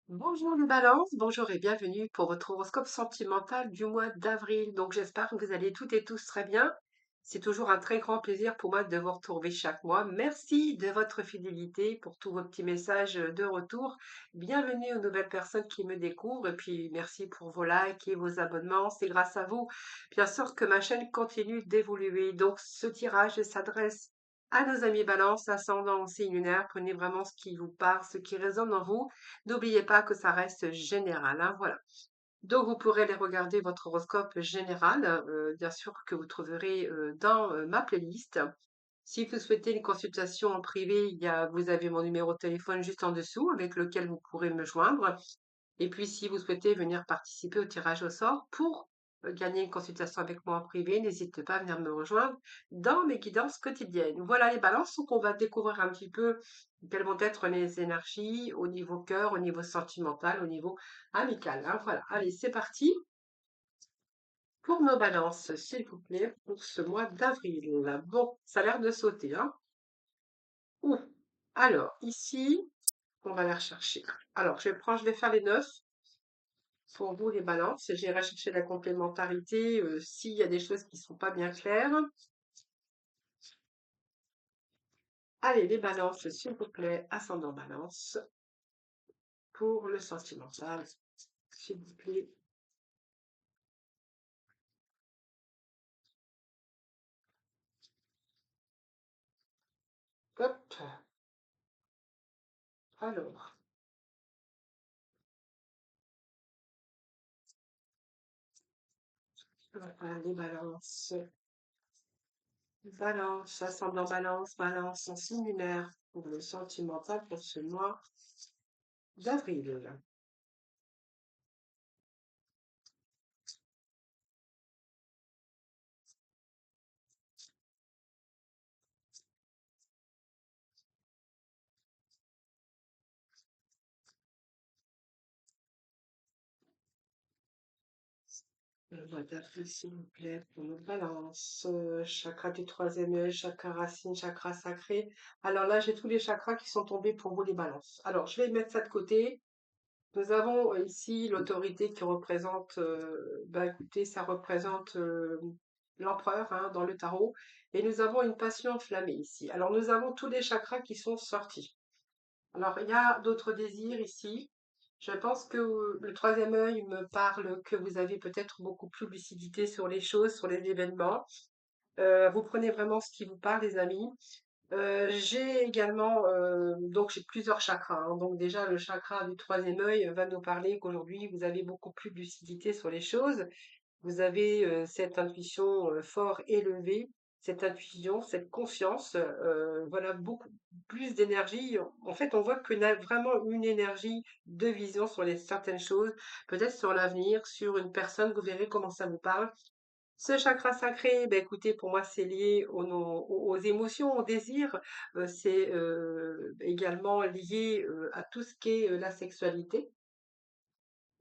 Bonjour les balances, bonjour et bienvenue pour votre horoscope sentimental du mois d'avril. Donc j'espère que vous allez toutes et tous très bien. C'est toujours un très grand plaisir pour moi de vous retrouver chaque mois. Merci de votre fidélité pour tous vos petits messages de retour. Bienvenue aux nouvelles personnes qui me découvrent et puis merci pour vos likes et vos abonnements. C'est grâce à vous, bien sûr, que ma chaîne continue d'évoluer. Donc ce tirage s'adresse à nos amis balance, ascendant en signe lunaire. Prenez vraiment ce qui vous parle, ce qui résonne en vous. N'oubliez pas que ça reste général, hein, voilà. Donc, vous pourrez aller regarder votre horoscope général, bien sûr que vous trouverez dans ma playlist. Si vous souhaitez une consultation en privé, vous avez mon numéro de téléphone juste en dessous avec lequel vous pourrez me joindre. Et puis, si vous souhaitez venir participer au tirage au sort pour gagner une consultation avec moi en privé, n'hésitez pas à venir me rejoindre dans mes guidances quotidiennes. Voilà les balances, donc on va découvrir un petit peu quelles vont être les énergies au niveau cœur, au niveau sentimental, au niveau amical, hein. Voilà, allez, c'est parti pour nos balances, s'il vous plaît, pour ce mois d'avril. Bon, ça a l'air de sauter, hein. Ouh. Alors, ici, on va les rechercher. Alors, je vais faire les 9. Pour vous, les balances, j'irai chercher la complémentarité s'il y a des choses qui ne sont pas bien claires. Allez, les balances, s'il vous plaît, ascendant balance, pour le sentimental, s'il vous plaît. Hop, alors, voilà, les balances. Balance, ascendant balance, balance en signe lunaire, pour le sentimental pour ce mois d'avril. Le mois d'avril, s'il vous plaît, pour nos balances. Chakra du troisième œil, chakra racine, chakra sacré. Alors là, j'ai tous les chakras qui sont tombés pour vous, les balances. Alors, je vais mettre ça de côté. Nous avons ici l'autorité qui représente, écoutez, ça représente l'empereur, hein, dans le tarot. Et nous avons une passion enflammée ici. Alors, nous avons tous les chakras qui sont sortis. Alors, il y a d'autres désirs ici. Je pense que le troisième œil me parle que vous avez peut-être beaucoup plus de lucidité sur les choses, sur les événements. Vous prenez vraiment ce qui vous parle, les amis. J'ai également, donc j'ai plusieurs chakras, hein. Donc déjà, le chakra du troisième œil va nous parler qu'aujourd'hui, vous avez beaucoup plus de lucidité sur les choses. Vous avez cette intuition fort élevée, cette intuition, cette confiance, voilà, beaucoup plus d'énergie. En fait, on voit qu'on a vraiment une énergie de vision sur certaines choses, peut-être sur l'avenir, sur une personne, vous verrez comment ça vous parle. Ce chakra sacré, ben écoutez, pour moi, c'est lié aux émotions, aux désirs. C'est également lié à tout ce qui est la sexualité.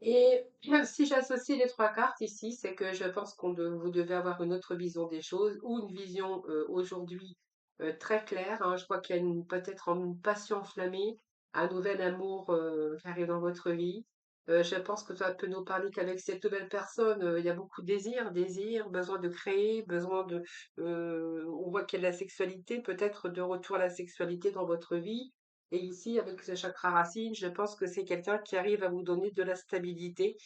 Et si j'associe les trois cartes ici, c'est que je pense vous devez avoir une autre vision des choses ou une vision aujourd'hui très claire, hein. Je vois qu'il y a peut-être une passion enflammée, un nouvel amour qui arrive dans votre vie. Je pense que ça peut nous parler qu'avec cette nouvelle personne, il y a beaucoup de désir, besoin de créer, on voit qu'il y a de la sexualité, peut-être de retour à la sexualité dans votre vie. Et ici, avec ce chakra racine, je pense que c'est quelqu'un qui arrive à vous donner de la stabilité.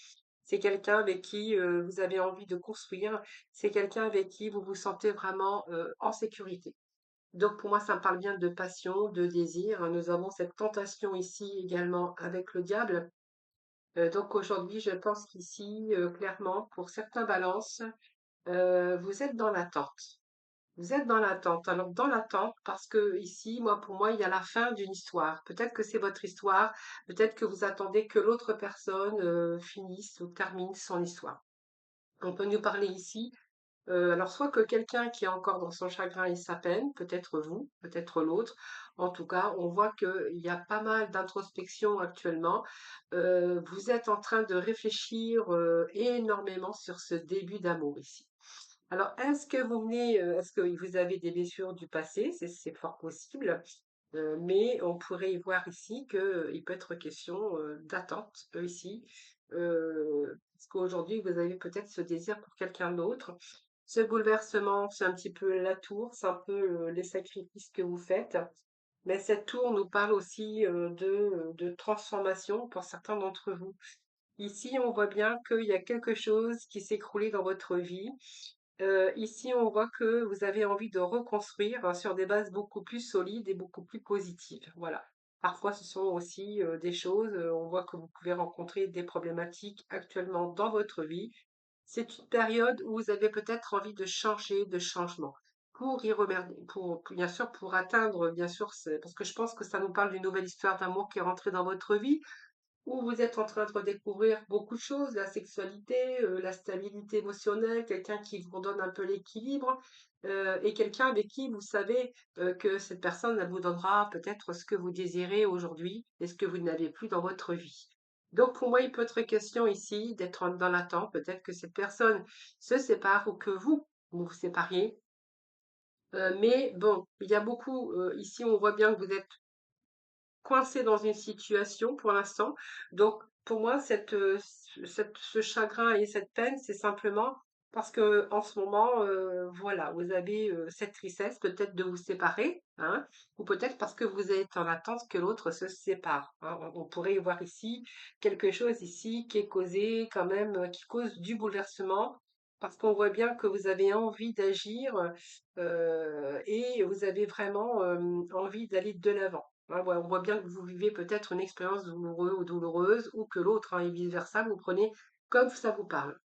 C'est quelqu'un avec qui vous avez envie de construire. C'est quelqu'un avec qui vous vous sentez vraiment en sécurité. Donc pour moi, ça me parle bien de passion, de désir, hein. Nous avons cette tentation ici également avec le diable. Donc aujourd'hui, je pense qu'ici, clairement, pour certains balances, vous êtes dans l'attente. Vous êtes dans l'attente. Alors, dans l'attente, parce que ici, pour moi, il y a la fin d'une histoire. Peut-être que c'est votre histoire, peut-être que vous attendez que l'autre personne finisse ou termine son histoire. On peut nous parler ici, alors soit que quelqu'un qui est encore dans son chagrin et sa peine, peut-être vous, peut-être l'autre. En tout cas, on voit qu'il y a pas mal d'introspection actuellement. Vous êtes en train de réfléchir énormément sur ce début d'amour ici. Alors, est-ce que vous avez des blessures du passé? C'est fort possible. Mais on pourrait y voir ici qu'il peut être question d'attente ici, parce qu'aujourd'hui vous avez peut-être ce désir pour quelqu'un d'autre. Ce bouleversement, c'est un petit peu la tour, c'est un peu les sacrifices que vous faites. Mais cette tour nous parle aussi de transformation pour certains d'entre vous. Ici, on voit bien qu'il y a quelque chose qui s'est écroulé dans votre vie. Ici, on voit que vous avez envie de reconstruire sur des bases beaucoup plus solides et beaucoup plus positives. Voilà. Parfois, ce sont aussi des choses, on voit que vous pouvez rencontrer des problématiques actuellement dans votre vie. C'est une période où vous avez peut-être envie de changer, de changement. Pour y remercier, bien sûr, pour atteindre, bien sûr, parce que je pense que ça nous parle d'une nouvelle histoire d'amour qui est rentrée dans votre vie, où vous êtes en train de redécouvrir beaucoup de choses, la sexualité, la stabilité émotionnelle, quelqu'un qui vous redonne un peu l'équilibre, et quelqu'un avec qui vous savez que cette personne, elle vous donnera peut-être ce que vous désirez aujourd'hui et ce que vous n'avez plus dans votre vie. Donc pour moi, il peut être question ici d'être dans l'attente, peut-être que cette personne se sépare ou que vous vous sépariez. Mais bon, il y a beaucoup, ici on voit bien que vous êtes coincé dans une situation pour l'instant. Donc, pour moi, ce chagrin et cette peine, c'est simplement parce que en ce moment, voilà, vous avez cette tristesse peut-être de vous séparer, hein, ou peut-être parce que vous êtes en attente que l'autre se sépare, hein. On pourrait y voir ici quelque chose ici qui est causé quand même, qui cause du bouleversement, parce qu'on voit bien que vous avez envie d'agir et vous avez vraiment envie d'aller de l'avant. Ouais, ouais, on voit bien que vous vivez peut-être une expérience douloureuse ou que l'autre, hein, et vice-versa, vous prenez comme ça vous parle.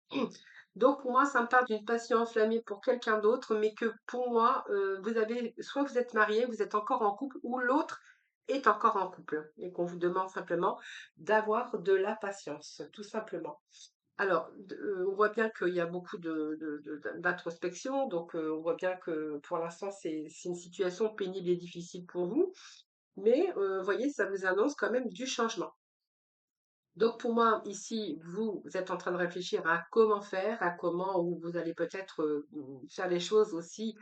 Donc pour moi, ça me parle d'une passion enflammée pour quelqu'un d'autre, mais que pour moi, vous avez, soit vous êtes marié, vous êtes encore en couple, ou l'autre est encore en couple, et qu'on vous demande simplement d'avoir de la patience, tout simplement. Alors, on voit bien qu'il y a beaucoup d'introspection, donc on voit bien que pour l'instant, c'est une situation pénible et difficile pour vous. Mais vous voyez, ça vous annonce quand même du changement. Donc pour moi, ici, vous êtes en train de réfléchir à comment faire, à comment vous allez peut-être faire les choses aussi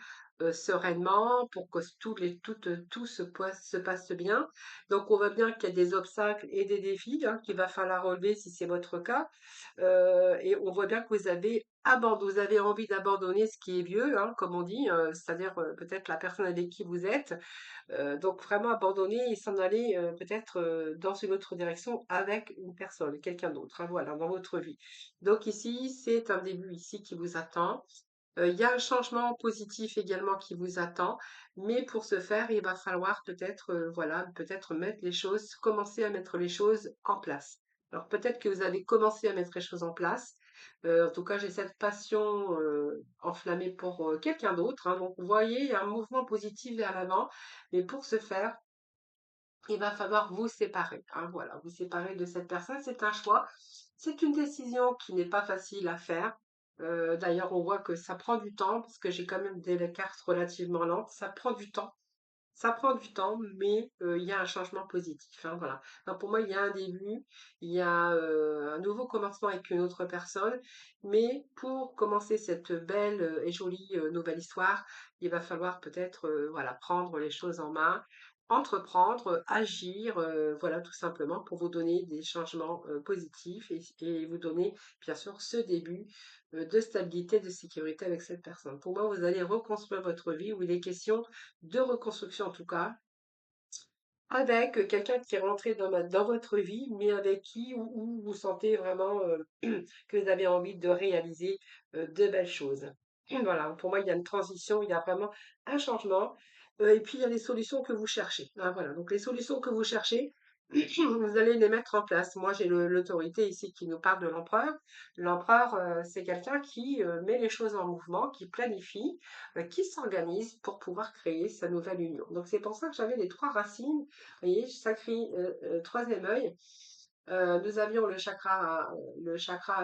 sereinement pour que tout se passe bien. Donc on voit bien qu'il y a des obstacles et des défis hein, qu'il va falloir relever si c'est votre cas. Et on voit bien que vous avez envie d'abandonner ce qui est vieux, hein, comme on dit, c'est-à-dire peut-être la personne avec qui vous êtes. Donc vraiment abandonner et s'en aller peut-être dans une autre direction avec une personne, quelqu'un d'autre, hein, voilà, dans votre vie. Donc ici, c'est un début ici qui vous attend. Il y a un changement positif également qui vous attend, mais pour ce faire, il va falloir peut-être, voilà, peut-être mettre les choses, commencer à mettre les choses en place. Alors peut-être que vous avez commencé à mettre les choses en place. En tout cas, j'ai cette passion enflammée pour quelqu'un d'autre, hein. Donc vous voyez, il y a un mouvement positif vers l'avant, mais pour ce faire, il va falloir vous séparer, hein, voilà, vous séparer de cette personne. C'est un choix, c'est une décision qui n'est pas facile à faire. D'ailleurs, on voit que ça prend du temps, parce que j'ai quand même des cartes relativement lentes. Ça prend du temps. Ça prend du temps, mais il y a un changement positif, hein, voilà. Donc pour moi, il y a un début, il y a un nouveau commencement avec une autre personne, mais pour commencer cette belle et jolie nouvelle histoire, il va falloir peut-être voilà, prendre les choses en main, entreprendre, agir, voilà, tout simplement pour vous donner des changements positifs et vous donner, bien sûr, ce début de stabilité, de sécurité avec cette personne. Pour moi, vous allez reconstruire votre vie où il est question de reconstruction en tout cas, avec quelqu'un qui est rentré dans votre vie, mais avec qui où vous sentez vraiment que vous avez envie de réaliser de belles choses. Voilà, pour moi, il y a une transition, il y a vraiment un changement. Et puis, il y a les solutions que vous cherchez, hein, voilà, donc les solutions que vous cherchez, vous allez les mettre en place. Moi, j'ai l'autorité ici qui nous parle de l'empereur. L'empereur, c'est quelqu'un qui met les choses en mouvement, qui planifie, qui s'organise pour pouvoir créer sa nouvelle union. Donc, c'est pour ça que j'avais les trois racines. Vous voyez, sacré, troisième œil. Nous avions le chakra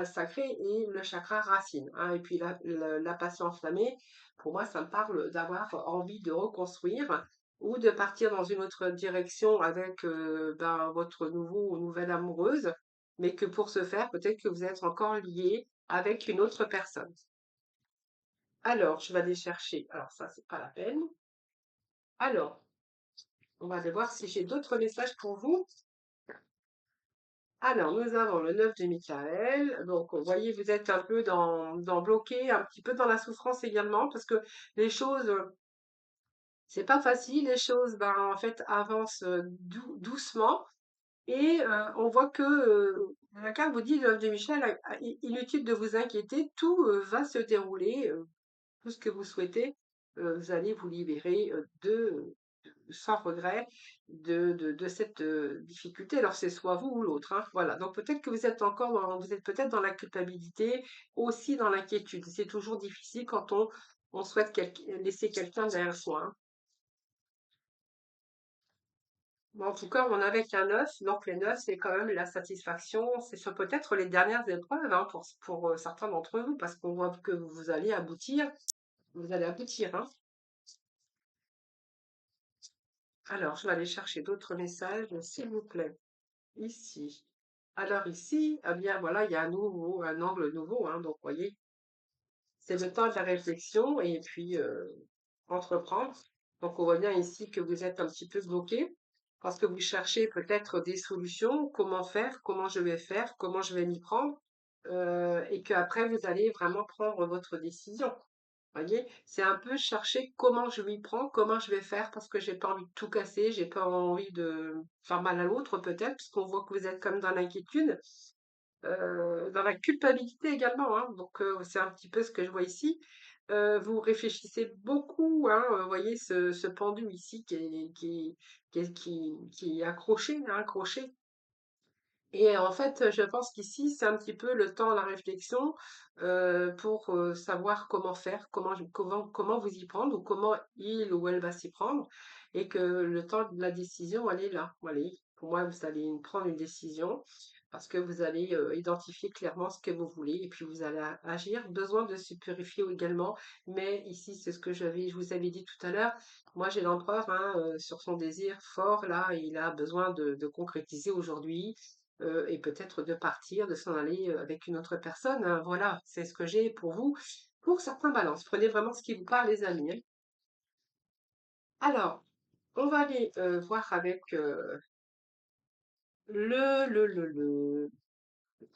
sacré et le chakra racine, hein. Et puis la passion enflammée, pour moi, ça me parle d'avoir envie de reconstruire ou de partir dans une autre direction avec ben, votre nouveau ou nouvelle amoureuse, mais que pour ce faire, peut-être que vous êtes encore lié avec une autre personne. Alors, je vais aller chercher. Alors ça, c'est pas la peine. Alors, On va aller voir si j'ai d'autres messages pour vous. Alors, nous avons le 9 de Michael. Donc, vous voyez, vous êtes un peu dans bloqué, un petit peu dans la souffrance également, parce que les choses, c'est pas facile. Les choses, ben, en fait, avancent doucement. Et on voit que la carte vous dit, le 9 de Michel, inutile de vous inquiéter, tout va se dérouler, tout ce que vous souhaitez, vous allez vous libérer sans regret de cette difficulté. Alors c'est soit vous ou l'autre, hein, voilà. Donc peut-être que vous êtes encore vous êtes peut-être dans la culpabilité, aussi dans l'inquiétude. C'est toujours difficile quand on souhaite laisser quelqu'un derrière soi, hein. Bon, en tout cas, on est avec un 9, donc les 9, c'est quand même la satisfaction. C'est sur peut-être les dernières épreuves, hein, pour certains d'entre vous, parce qu'on voit que vous allez aboutir. Vous allez aboutir, hein. Alors, je vais aller chercher d'autres messages, s'il vous plaît. Ici. Alors ici, eh bien voilà, il y a un angle nouveau, hein, donc voyez, c'est le temps de la réflexion et puis entreprendre. Donc on voit bien ici que vous êtes un petit peu bloqué parce que vous cherchez peut-être des solutions, comment faire, comment je vais faire, comment je vais m'y prendre, et qu'après vous allez vraiment prendre votre décision. Voyez, c'est un peu chercher comment je m'y prends, comment je vais faire parce que j'ai pas envie de tout casser, j'ai pas envie de faire mal à l'autre peut-être, parce qu'on voit que vous êtes comme dans l'inquiétude, dans la culpabilité également, hein. Donc c'est un petit peu ce que je vois ici. Vous réfléchissez beaucoup, hein, vous voyez ce pendu ici qui est accroché, hein, accroché. Et en fait, je pense qu'ici, c'est un petit peu le temps, la réflexion pour savoir comment faire, comment vous y prendre, ou comment il ou elle va s'y prendre, et que le temps de la décision, elle est là. Voilà. Pour moi, vous allez prendre une décision parce que vous allez identifier clairement ce que vous voulez, et puis vous allez agir. Besoin de se purifier également, mais ici, c'est ce que je vous avais dit tout à l'heure. Moi, j'ai l'empereur, hein, sur son désir fort, là, il a besoin de concrétiser aujourd'hui et peut-être de partir, de s'en aller avec une autre personne, hein. Voilà, c'est ce que j'ai pour vous. Pour certains balances, prenez vraiment ce qui vous parle, les amis, hein. Alors, on va aller voir avec le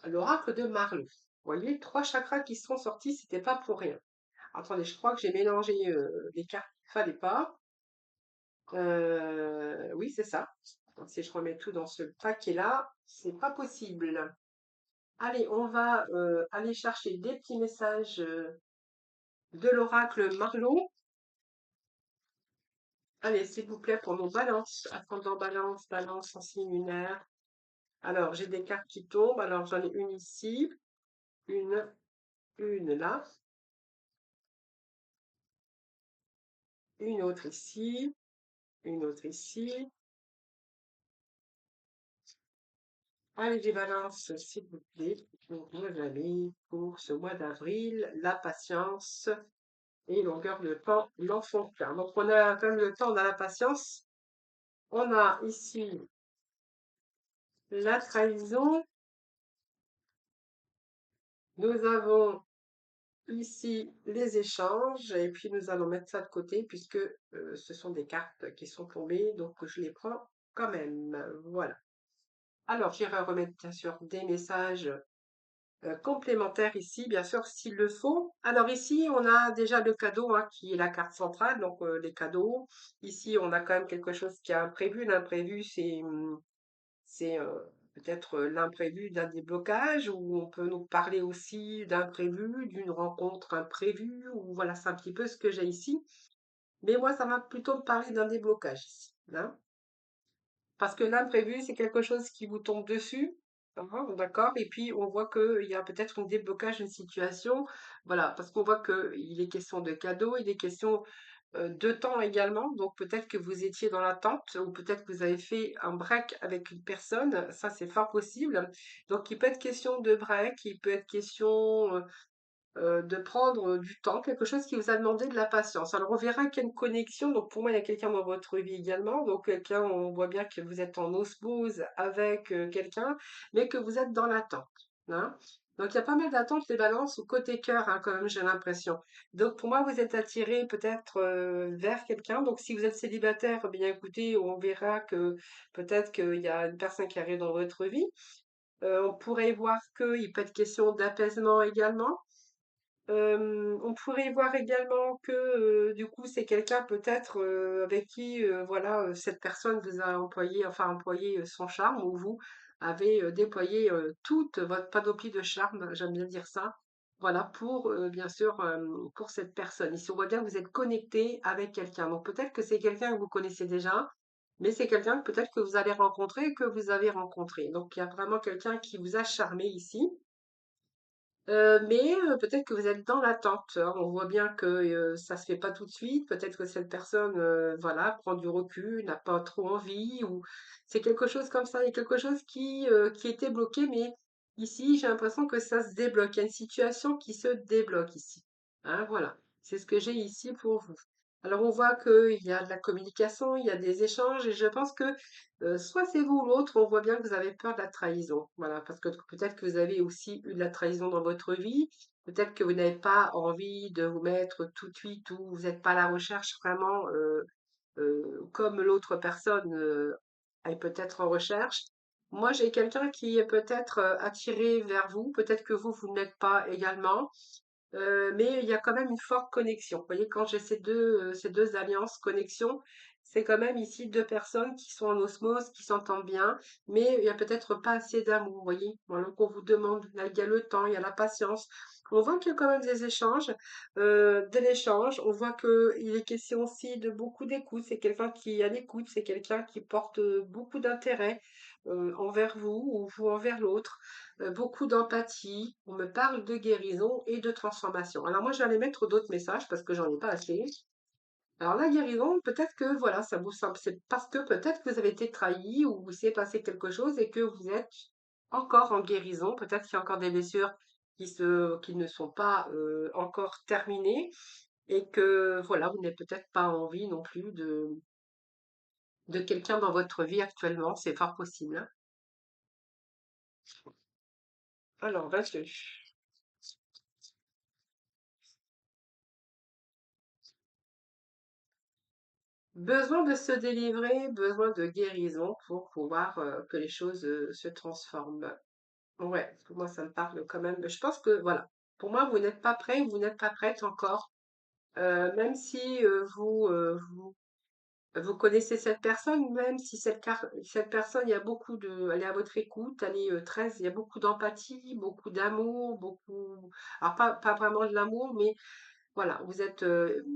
l'oracle de Marley. Vous voyez, trois chakras qui sont sortis, c'était pas pour rien. Attendez, je crois que j'ai mélangé les cartes qu'il fallait pas. Oui, c'est ça. Donc, si je remets tout dans ce paquet-là, c'est pas possible. Allez, on va aller chercher des petits messages de l'oracle Marlot. Allez, s'il vous plaît, pour nos balances. Ascendant balance, balance en signe lunaire. Alors, j'ai des cartes qui tombent. Alors, j'en ai une ici, une, une là, une autre ici, une autre ici. Allez, les balances, s'il vous plaît, pour nos amis, pour ce mois d'avril, la patience et longueur de temps, l'enfantin. Donc, on a quand même le temps, on a la patience. On a ici la trahison. Nous avons ici les échanges et puis nous allons mettre ça de côté puisque ce sont des cartes qui sont tombées, donc je les prends quand même. Voilà. Alors, j'irai remettre bien sûr des messages complémentaires ici, bien sûr, s'il le faut. Alors ici, on a déjà le cadeau, hein, qui est la carte centrale, donc les cadeaux. Ici, on a quand même quelque chose qui a imprévu. L'imprévu, c'est peut-être l'imprévu d'un déblocage, ou on peut nous parler aussi d'imprévu, d'une rencontre imprévue, ou voilà, c'est un petit peu ce que j'ai ici. Mais moi, ça va plutôt me parler d'un déblocage ici, hein. Parce que l'imprévu, c'est quelque chose qui vous tombe dessus, hein, d'accord? Et puis, on voit qu'il y a peut-être un déblocage, une situation, voilà, parce qu'on voit qu'il est question de cadeaux, il est question de temps également. Donc peut-être que vous étiez dans l'attente ou peut-être que vous avez fait un break avec une personne. Ça, c'est fort possible. Donc il peut être question de break, il peut être question de prendre du temps, quelque chose qui vous a demandé de la patience. Alors on verra qu'il y a une connexion. Donc pour moi, il y a quelqu'un dans votre vie également. Donc quelqu'un, on voit bien que vous êtes en osmose avec quelqu'un, mais que vous êtes dans l'attente, hein. Donc, il y a pas mal d'attentes, les balances, au côté cœur, hein, quand même, j'ai l'impression. Donc, pour moi, vous êtes attiré peut-être vers quelqu'un. Donc, si vous êtes célibataire, eh bien écoutez, on verra que peut-être qu'il y a une personne qui arrive dans votre vie. On pourrait voir qu'il peut être question d'apaisement également. On pourrait voir également que du coup c'est quelqu'un peut-être avec qui voilà cette personne vous a employé enfin employé son charme ou vous avez déployé toute votre panoplie de charme, j'aime bien dire ça. Voilà pour bien sûr pour cette personne. Ici on voit bien que vous êtes connecté avec quelqu'un. Donc peut-être que c'est quelqu'un que vous connaissez déjà, mais c'est quelqu'un que peut-être que vous allez rencontrer et que vous avez rencontré. Donc il y a vraiment quelqu'un qui vous a charmé ici. Mais peut-être que vous êtes dans l'attente, hein. On voit bien que, ça se fait pas tout de suite. Peut-être que cette personne, voilà, prend du recul, n'a pas trop envie ou c'est quelque chose comme ça. Il y a quelque chose qui était bloqué, mais ici, j'ai l'impression que ça se débloque. Il y a une situation qui se débloque ici. Hein, voilà, c'est ce que j'ai ici pour vous. Alors on voit qu'il y a de la communication, il y a des échanges et je pense que soit c'est vous ou l'autre, on voit bien que vous avez peur de la trahison. Voilà, parce que peut-être que vous avez aussi eu de la trahison dans votre vie, peut-être que vous n'avez pas envie de vous mettre tout de suite ou vous n'êtes pas à la recherche vraiment comme l'autre personne est peut-être en recherche. Moi, j'ai quelqu'un qui est peut-être attiré vers vous, peut-être que vous ne l'êtes pas également. Mais il y a quand même une forte connexion. Vous voyez, quand j'ai ces deux alliances, connexion, c'est quand même ici deux personnes qui sont en osmose, qui s'entendent bien, mais il y a peut-être pas assez d'amour, vous voyez. Voilà, donc on vous demande, là, il y a le temps, il y a la patience. On voit qu'il y a quand même des échanges, de l'échange. On voit qu'il est question aussi de beaucoup d'écoute. C'est quelqu'un qui est à l'écoute, c'est quelqu'un qui porte beaucoup d'intérêt envers vous ou vous envers l'autre beaucoup d'empathie. On me parle de guérison et de transformation. Alors moi, je vais aller mettre d'autres messages parce que j'en ai pas assez. Alors la guérison, peut-être que voilà, ça vous semble, c'est parce que peut-être que vous avez été trahi ou vous s'est passé quelque chose et que vous êtes encore en guérison. Peut-être qu'il y a encore des blessures qui ne sont pas encore terminées et que voilà, vous n'avez peut-être pas envie non plus de quelqu'un dans votre vie actuellement. C'est fort possible, hein. Alors, 22. Besoin de se délivrer, besoin de guérison pour pouvoir que les choses se transforment. Ouais, parce que moi ça me parle quand même. Je pense que voilà, pour moi vous n'êtes pas prêt, vous n'êtes pas prête encore. Même si vous connaissez cette personne, même si cette personne, il y a beaucoup elle est à votre écoute, elle est très, il y a beaucoup d'empathie, beaucoup d'amour, beaucoup, alors pas vraiment de l'amour, mais voilà, vous êtes,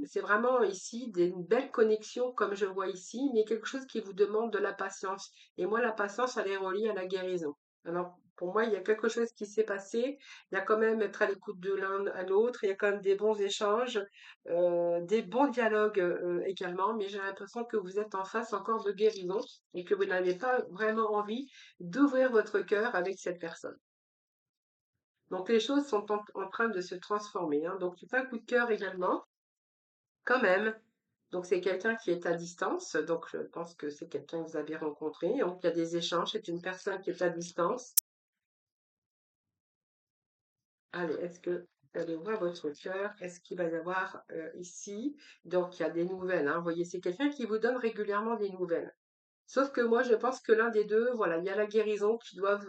c'est vraiment ici une belle connexion comme je vois ici, mais quelque chose qui vous demande de la patience. Et moi, la patience, elle est reliée à la guérison. Alors, pour moi, il y a quelque chose qui s'est passé. Il y a quand même être à l'écoute de l'un à l'autre. Il y a quand même des bons échanges, des bons dialogues également. Mais j'ai l'impression que vous êtes en face encore de guérison et que vous n'avez pas vraiment envie d'ouvrir votre cœur avec cette personne. Donc les choses sont en train de se transformer, hein. Donc c'est un coup de cœur également, quand même. Donc c'est quelqu'un qui est à distance. Donc je pense que c'est quelqu'un que vous avez rencontré. Donc il y a des échanges. C'est une personne qui est à distance. Allez, est-ce que vous allez ouvrir votre cœur? Est-ce qu'il va y avoir ici? Donc il y a des nouvelles, hein. Vous voyez, c'est quelqu'un qui vous donne régulièrement des nouvelles. Sauf que moi, je pense que l'un des deux, voilà, il y a la guérison qui doivent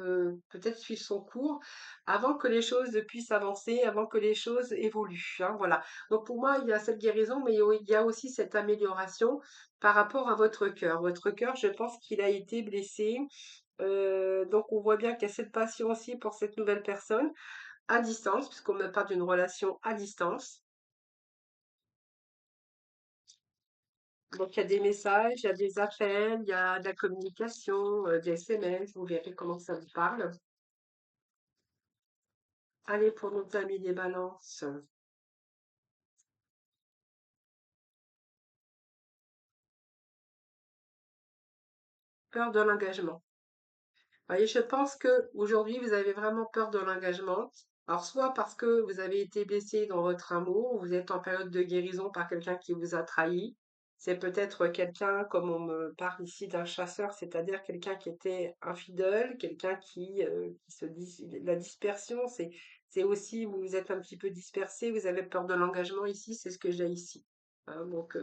peut-être suivre son cours avant que les choses puissent avancer, avant que les choses évoluent, hein, voilà. Donc pour moi, il y a cette guérison, mais il y a aussi cette amélioration par rapport à votre cœur. Votre cœur, je pense qu'il a été blessé. Donc on voit bien qu'il y a cette passion aussi pour cette nouvelle personne à distance, puisqu'on me parle d'une relation à distance. Donc, il y a des messages, il y a des appels, il y a de la communication, des SMS, vous verrez comment ça vous parle. Allez, pour nos amis des balances, peur de l'engagement. Vous voyez, je pense que aujourd'hui vous avez vraiment peur de l'engagement. Alors, soit parce que vous avez été blessé dans votre amour, vous êtes en période de guérison par quelqu'un qui vous a trahi. C'est peut-être quelqu'un, comme on me parle ici d'un chasseur, c'est-à-dire quelqu'un qui était infidèle, quelqu'un qui se dit la dispersion, c'est aussi vous êtes un petit peu dispersé, vous avez peur de l'engagement ici, c'est ce que j'ai ici. Hein, donc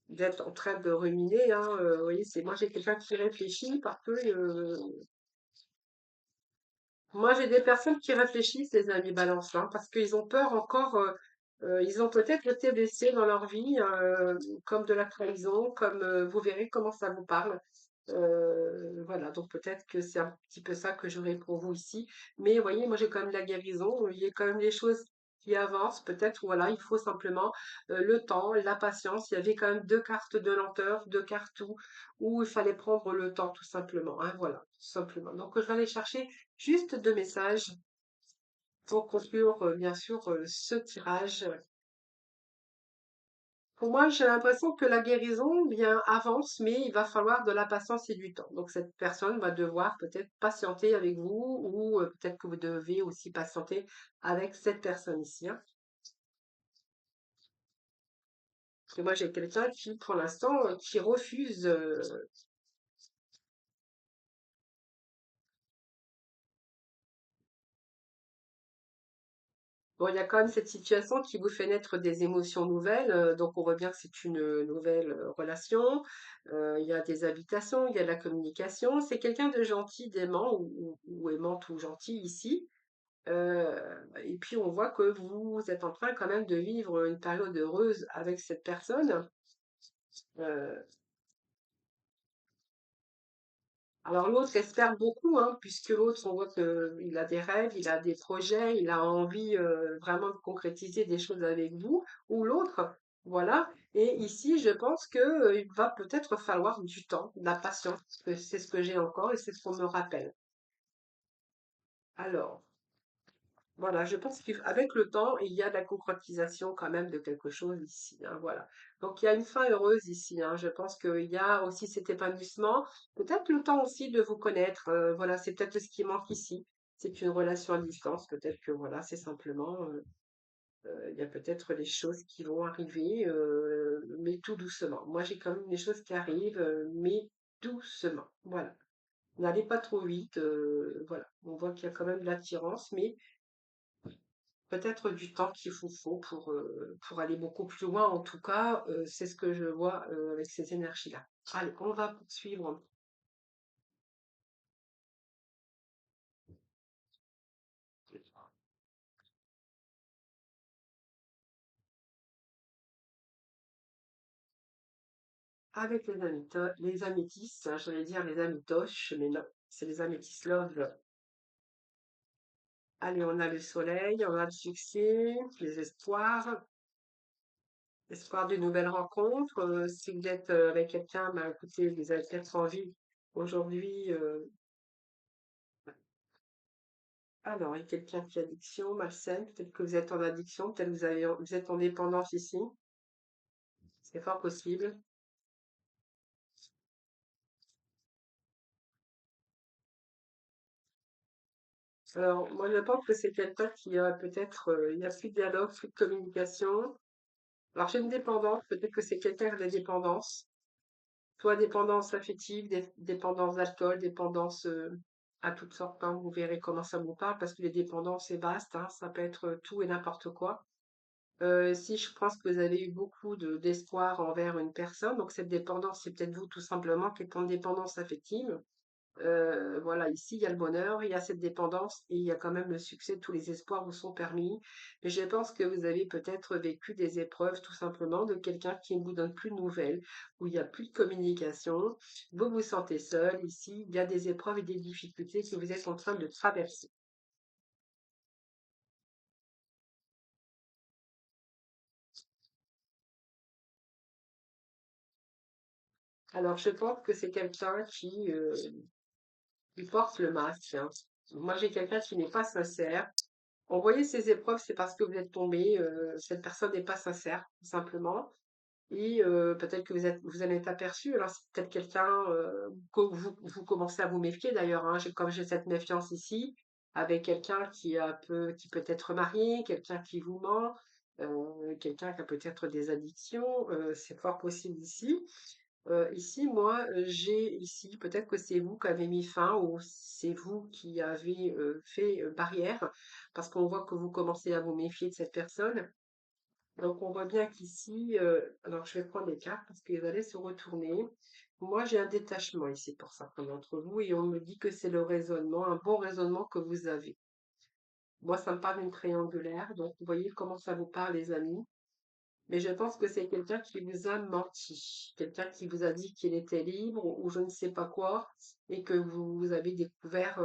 vous êtes en train de ruminer, hein, vous voyez, c'est moi j'ai quelqu'un qui réfléchit parce que moi, j'ai des personnes qui réfléchissent, les amis balance, hein, parce qu'ils ont peur encore, ils ont peut-être été blessés dans leur vie, comme de la trahison, comme vous verrez comment ça vous parle. Voilà, donc peut-être que c'est un petit peu ça que j'aurais pour vous ici. Mais vous voyez, moi j'ai quand même la guérison, il y a quand même des choses qui avancent. Peut-être, voilà, il faut simplement le temps, la patience. Il y avait quand même deux cartes de lenteur, deux cartes où il fallait prendre le temps, tout simplement. Hein, voilà, tout simplement. Donc je vais aller chercher juste deux messages pour conclure, bien sûr, ce tirage. Pour moi, j'ai l'impression que la guérison, bien, avance, mais il va falloir de la patience et du temps. Donc, cette personne va devoir peut-être patienter avec vous ou peut-être que vous devez aussi patienter avec cette personne ici. Hein. Parce que moi, j'ai quelqu'un qui, pour l'instant, qui refuse. Bon, il y a quand même cette situation qui vous fait naître des émotions nouvelles. Donc, on voit bien que c'est une nouvelle relation. Il y a des habitations, il y a de la communication. C'est quelqu'un de gentil, d'aimant ou aimante ou gentil ici. Euh, et puis, on voit que vous êtes en train quand même de vivre une période heureuse avec cette personne. Euh, Alors l'autre espère beaucoup, hein, puisque l'autre, on voit qu'il a des rêves, il a des projets, il a envie vraiment de concrétiser des choses avec vous, ou l'autre, voilà. Et ici, je pense que il va peut-être falloir du temps, de la patience, parce que c'est ce que j'ai encore et c'est ce qu'on me rappelle. Alors, voilà, je pense qu'avec le temps, il y a de la concrétisation quand même de quelque chose ici, hein, voilà. Donc il y a une fin heureuse ici, hein. Je pense qu'il y a aussi cet épanouissement. Peut-être le temps aussi de vous connaître. Voilà, c'est peut-être ce qui manque ici. C'est une relation à distance. Peut-être que voilà, c'est simplement, il y a peut-être des choses qui vont arriver, mais tout doucement. Moi, j'ai quand même des choses qui arrivent, mais doucement. Voilà. N'allez pas trop vite. Voilà. On voit qu'il y a quand même de l'attirance, mais peut-être du temps qu'il vous faut pour aller beaucoup plus loin. En tout cas, c'est ce que je vois avec ces énergies-là. Allez, on va poursuivre avec les améthystes. Hein, j'allais dire les amétoches, mais non, c'est les améthystes love. Allez, on a le soleil, on a le succès, les espoirs, espoir de nouvelles rencontres. Si vous êtes avec quelqu'un, bah, écoutez, vous avez peut-être envie aujourd'hui. Alors, il y a quelqu'un qui a addiction, malsaine, peut-être que vous êtes en addiction, peut-être que vous êtes en dépendance ici, c'est fort possible. Alors, moi, je pense que c'est quelqu'un qui a peut-être, il n'y a plus de dialogue, plus de communication. Alors, j'ai une dépendance, peut-être que c'est quelqu'un qui a des dépendances, soit dépendance affective, dépendance d'alcool, dépendance à toutes sortes, hein. Vous verrez comment ça vous parle, parce que les dépendances, c'est vaste, hein, ça peut être tout et n'importe quoi. Si je pense que vous avez eu beaucoup d'espoir envers une personne, donc cette dépendance, c'est peut-être vous tout simplement qui êtes en dépendance affective. Voilà, ici, il y a le bonheur, il y a cette dépendance et il y a quand même le succès, tous les espoirs vous sont permis. Mais je pense que vous avez peut-être vécu des épreuves tout simplement de quelqu'un qui ne vous donne plus de nouvelles, où il n'y a plus de communication, vous vous sentez seul. Ici, il y a des épreuves et des difficultés que vous êtes en train de traverser. Alors, je pense que c'est quelqu'un qui porte le masque. Hein. Moi, j'ai quelqu'un qui n'est pas sincère. Envoyer ces épreuves, c'est parce que vous êtes tombé. Cette personne n'est pas sincère, tout simplement. Et peut-être que vous en êtes aperçu. Alors, c'est peut-être quelqu'un que vous commencez à vous méfier d'ailleurs. Hein. Comme j'ai cette méfiance ici, avec quelqu'un qui peut être marié, quelqu'un qui vous ment. quelqu'un qui a peut-être des addictions, c'est fort possible ici. Ici, moi, j'ai ici, peut-être que c'est vous qui avez mis fin ou c'est vous qui avez fait barrière, parce qu'on voit que vous commencez à vous méfier de cette personne. Donc, on voit bien qu'ici, alors je vais prendre les cartes parce qu'ils allaient se retourner. Moi, j'ai un détachement ici pour certains d'entre vous et on me dit que c'est le raisonnement, un bon raisonnement que vous avez. Moi, ça me parle d'une triangulaire, donc vous voyez comment ça vous parle, les amis. Mais je pense que c'est quelqu'un qui vous a menti, quelqu'un qui vous a dit qu'il était libre ou je ne sais pas quoi, et que vous avez découvert,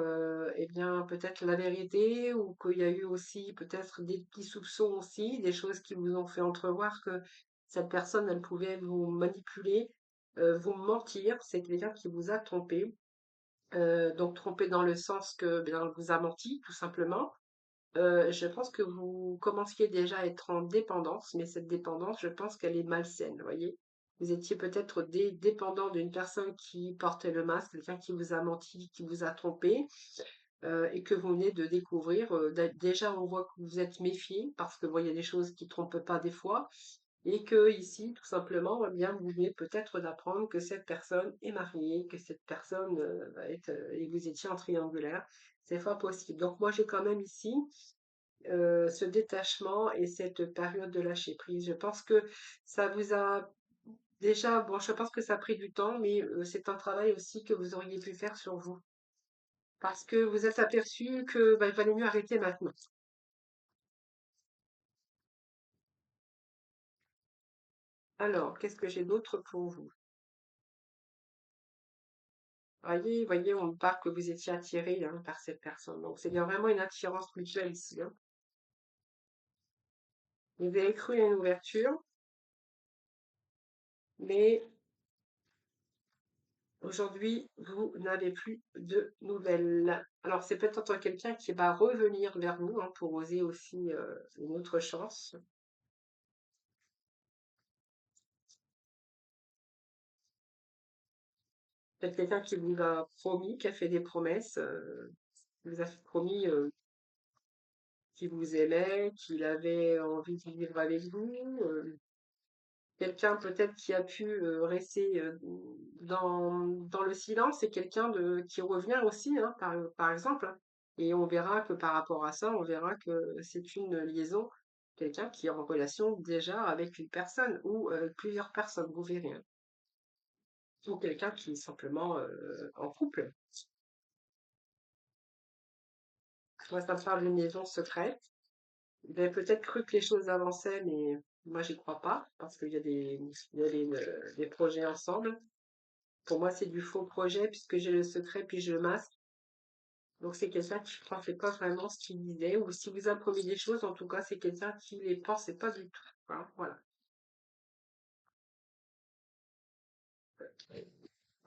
eh bien, peut-être la vérité, ou qu'il y a eu aussi peut-être des petits soupçons aussi, des choses qui vous ont fait entrevoir que cette personne, elle pouvait vous manipuler, vous mentir. C'est quelqu'un qui vous a trompé, donc trompé dans le sens que, bien, elle vous a menti, tout simplement. Je pense que vous commenciez déjà à être en dépendance, mais cette dépendance, je pense qu'elle est malsaine, vous voyez? Vous étiez peut-être dépendant d'une personne qui portait le masque, quelqu'un qui vous a menti, qui vous a trompé, et que vous venez de découvrir. Déjà, on voit que vous êtes méfié, parce que, bon, il y a des choses qui trompent pas des fois, et que ici, tout simplement, eh bien, vous venez peut-être d'apprendre que cette personne est mariée, que cette personne et vous étiez en triangulaire. C'est fort possible. Donc moi, j'ai quand même ici ce détachement et cette période de lâcher prise. Je pense que ça vous a déjà, bon, je pense que ça a pris du temps, mais c'est un travail aussi que vous auriez pu faire sur vous. Parce que vous êtes aperçu que bah, il valait mieux arrêter maintenant. Alors, qu'est-ce que j'ai d'autre pour vous? Voyez, on me parle que vous étiez attiré hein, par cette personne. Donc, c'est bien vraiment une attirance mutuelle ici. Hein. Vous avez cru à une ouverture, mais aujourd'hui, vous n'avez plus de nouvelles. Alors, c'est peut-être quelqu'un qui va revenir vers vous hein, pour oser aussi une autre chance. Peut-être quelqu'un qui vous a promis, qui a fait des promesses, qui vous a promis qu'il vous aimait, qu'il avait envie de vivre avec vous. Quelqu'un peut-être qui a pu rester dans le silence et quelqu'un qui revient aussi, hein, par exemple. Hein. Et on verra que par rapport à ça, on verra que c'est une liaison, quelqu'un qui est en relation déjà avec une personne ou plusieurs personnes, vous verrez. Hein. Ou quelqu'un qui est simplement en couple. Moi, ça me parle d'une liaison secrète. Vous avez peut-être cru que les choses avançaient, mais moi, j'y crois pas, parce qu'il y a des projets ensemble. Pour moi, c'est du faux projet puisque j'ai le secret puis je le masque. Donc, c'est quelqu'un qui ne pensait pas vraiment ce qu'il disait. Ou si vous a promis des choses, en tout cas, c'est quelqu'un qui les pensait pas du tout. Hein, voilà.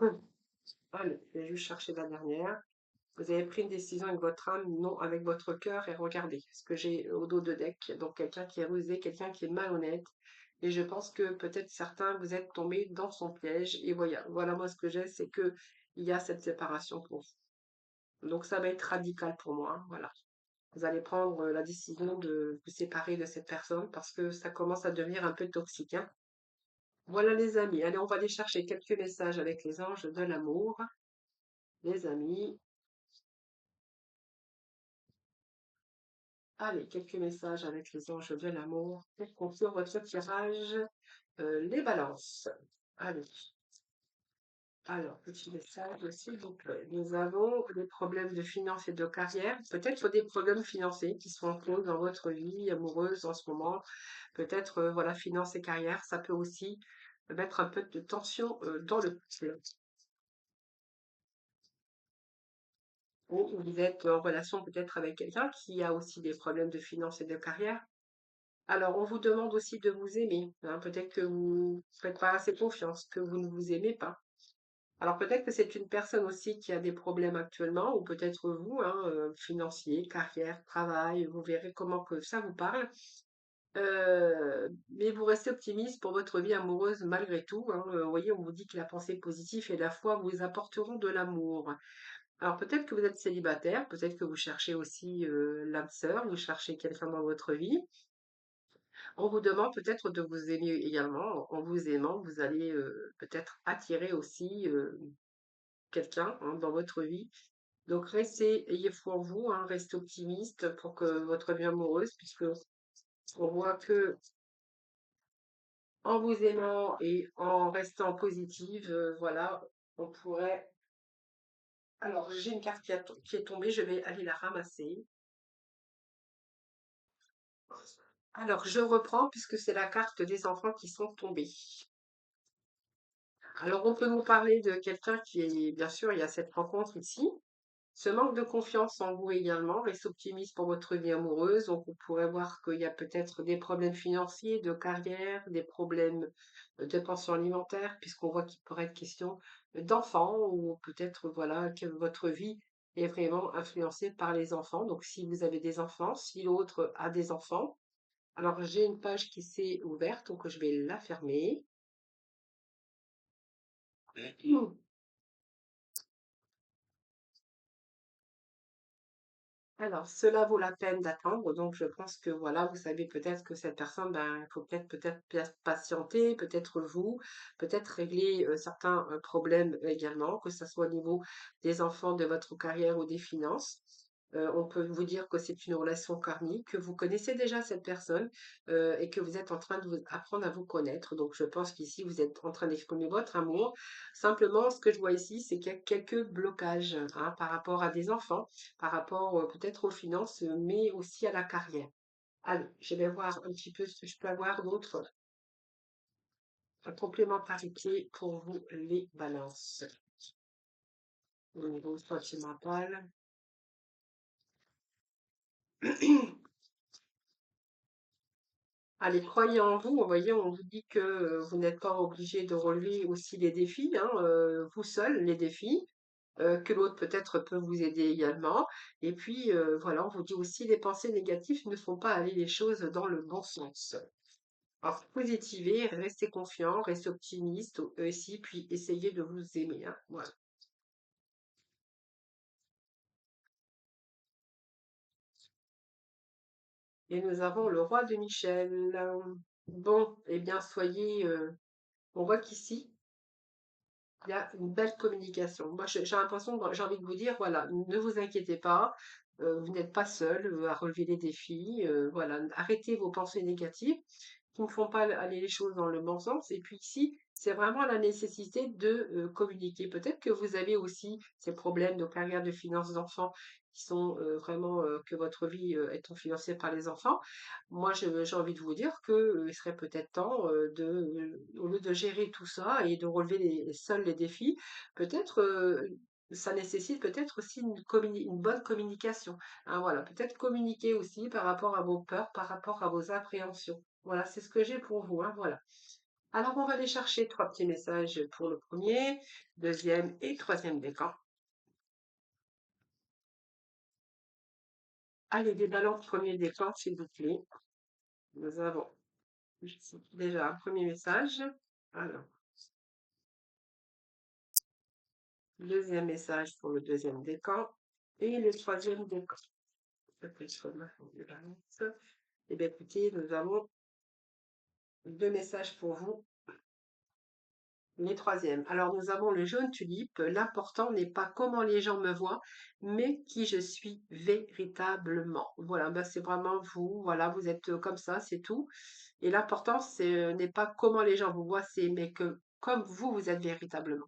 Hum. Allez, je vais juste chercher la dernière. Vous avez pris une décision avec votre âme, non avec votre cœur, et regardez ce que j'ai au dos de deck. Donc, quelqu'un qui est rusé, quelqu'un qui est malhonnête. Et je pense que peut-être certains, vous êtes tombés dans son piège. Et voilà moi ce que j'ai, c'est que il y a cette séparation pour vous. Donc, ça va être radical pour moi. Hein, voilà. Vous allez prendre la décision de vous séparer de cette personne parce que ça commence à devenir un peu toxique. Hein. Voilà les amis. Allez, on va aller chercher quelques messages avec les anges de l'amour. Les amis. Allez, quelques messages avec les anges de l'amour pour conclure votre tirage. Les balances. Allez. Alors, petit message, s'il vous plaît. Nous avons des problèmes de finances et de carrière, peut-être des problèmes financiers qui sont en cause dans votre vie amoureuse en ce moment. Peut-être, voilà, finances et carrière, ça peut aussi mettre un peu de tension dans le couple. Ou vous êtes en relation peut-être avec quelqu'un qui a aussi des problèmes de finances et de carrière. Alors, on vous demande aussi de vous aimer. Hein. Peut-être que vous ne faites pas assez confiance, que vous ne vous aimez pas. Alors peut-être que c'est une personne aussi qui a des problèmes actuellement, ou peut-être vous, hein, financier, carrière, travail, vous verrez comment que ça vous parle. Mais vous restez optimiste pour votre vie amoureuse malgré tout. Hein. Vous voyez, on vous dit que la pensée positive et la foi vous apporteront de l'amour. Alors peut-être que vous êtes célibataire, peut-être que vous cherchez aussi l'âme sœur, vous cherchez quelqu'un dans votre vie. On vous demande peut-être de vous aimer également. En vous aimant, vous allez peut-être attirer aussi quelqu'un hein, dans votre vie. Donc restez, ayez foi en vous, hein, restez optimiste pour que votre vie amoureuse, puisque on voit que en vous aimant et en restant positive, voilà, on pourrait. Alors j'ai une carte qui est tombée, je vais aller la ramasser. Alors je reprends puisque c'est la carte des enfants qui sont tombés. Alors on peut nous parler de quelqu'un qui est, bien sûr, il y a cette rencontre ici. Ce manque de confiance en vous également reste optimiste pour votre vie amoureuse. Donc, on pourrait voir qu'il y a peut-être des problèmes financiers, de carrière, des problèmes de pension alimentaire, puisqu'on voit qu'il pourrait être question d'enfants ou peut-être, voilà, que votre vie est vraiment influencée par les enfants. Donc, si vous avez des enfants, si l'autre a des enfants. Alors, j'ai une page qui s'est ouverte, donc je vais la fermer. Alors, cela vaut la peine d'attendre. Donc, je pense que voilà, vous savez peut-être que cette personne, ben, il faut peut-être patienter, peut-être vous, peut-être régler certains problèmes également, que ce soit au niveau des enfants, de votre carrière ou des finances. On peut vous dire que c'est une relation karmique, que vous connaissez déjà cette personne et que vous êtes en train de vous apprendre à vous connaître. Donc, je pense qu'ici, vous êtes en train d'exprimer votre amour. Simplement, ce que je vois ici, c'est qu'il y a quelques blocages hein, par rapport à des enfants par rapport peut-être aux finances, mais aussi à la carrière. Allez, je vais voir un petit peu ce que je peux avoir d'autre en complémentarité pour vous les balances. Au niveau sentimental. Allez, croyez en vous. Vous voyez, on vous dit que vous n'êtes pas obligé de relever aussi les défis, hein, vous seul, les défis, que l'autre peut-être peut vous aider également. Et puis, voilà, on vous dit aussi les pensées négatives ne font pas aller les choses dans le bon sens. Alors, positivez, restez confiant, restez optimiste aussi, puis essayez de vous aimer, hein, voilà. Et nous avons le roi de Michel. Bon, eh bien, soyez. On voit qu'ici, il y a une belle communication. Moi, j'ai l'impression, j'ai envie de vous dire, voilà, ne vous inquiétez pas, vous n'êtes pas seul à relever les défis. Voilà, arrêtez vos pensées négatives qui ne font pas aller les choses dans le bon sens. Et puis ici, c'est vraiment la nécessité de communiquer. Peut-être que vous avez aussi ces problèmes de carrière, de finances d'enfants qui sont vraiment que votre vie est influencée par les enfants. Moi, j'ai envie de vous dire que il serait peut-être temps au lieu de gérer tout ça et de relever seuls les défis, peut-être ça nécessite peut-être aussi une bonne communication. Hein, voilà, peut-être communiquer aussi par rapport à vos peurs, par rapport à vos appréhensions. Voilà, c'est ce que j'ai pour vous, hein, voilà. Alors, on va aller chercher trois petits messages pour le premier, deuxième et troisième décan. Allez, des ballons premier décan, s'il vous plaît. Nous avons ici déjà un premier message. Alors, deuxième message pour le deuxième décan et le troisième décan. Eh bien, écoutez, nous avons deux messages pour vous. Les troisièmes. Alors, nous avons le jaune tulipe. L'important n'est pas comment les gens me voient, mais qui je suis véritablement. Voilà, ben c'est vraiment vous. Voilà, vous êtes comme ça, c'est tout. Et l'important, n'est pas comment les gens vous voient, c'est mais que comme vous, vous êtes véritablement.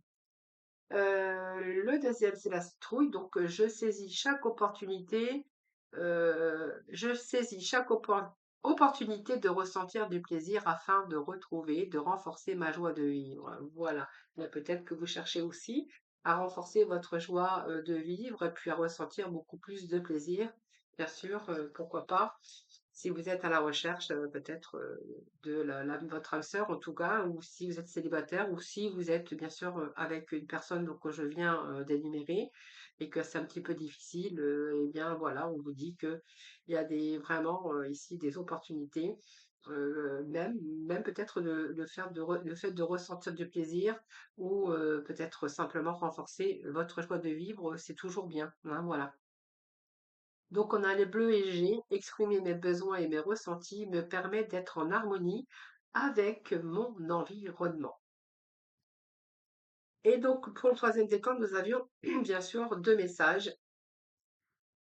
Le deuxième, c'est la citrouille. Donc, je saisis chaque opportunité de ressentir du plaisir afin de retrouver, de renforcer ma joie de vivre. Voilà. Mais peut-être que vous cherchez aussi à renforcer votre joie de vivre et puis à ressentir beaucoup plus de plaisir. Bien sûr, pourquoi pas. Si vous êtes à la recherche peut-être de votre âme sœur en tout cas, ou si vous êtes célibataire, ou si vous êtes bien sûr avec une personne donc, que je viens d'énumérer et que c'est un petit peu difficile, eh bien voilà, on vous dit que il y a vraiment ici des opportunités, même peut-être le fait de ressentir du plaisir ou peut-être simplement renforcer votre joie de vivre, c'est toujours bien, hein, voilà. Donc on a les bleus et G, exprimer mes besoins et mes ressentis me permet d'être en harmonie avec mon environnement. Et donc pour le troisième décan, nous avions bien sûr deux messages.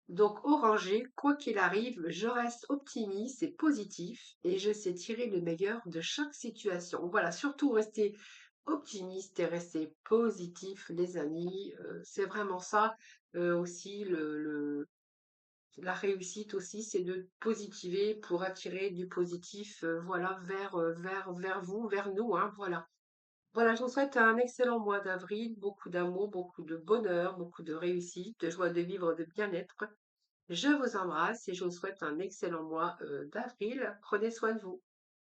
Donc orangé, quoi qu'il arrive, je reste optimiste et positif et je sais tirer le meilleur de chaque situation. Voilà, surtout rester optimiste et rester positif, les amis. C'est vraiment ça aussi la réussite aussi, c'est de positiver pour attirer du positif, voilà, vers vous, vers nous, hein, voilà. Voilà, je vous souhaite un excellent mois d'avril, beaucoup d'amour, beaucoup de bonheur, beaucoup de réussite, de joie de vivre, de bien-être. Je vous embrasse et je vous souhaite un excellent mois d'avril. Prenez soin de vous.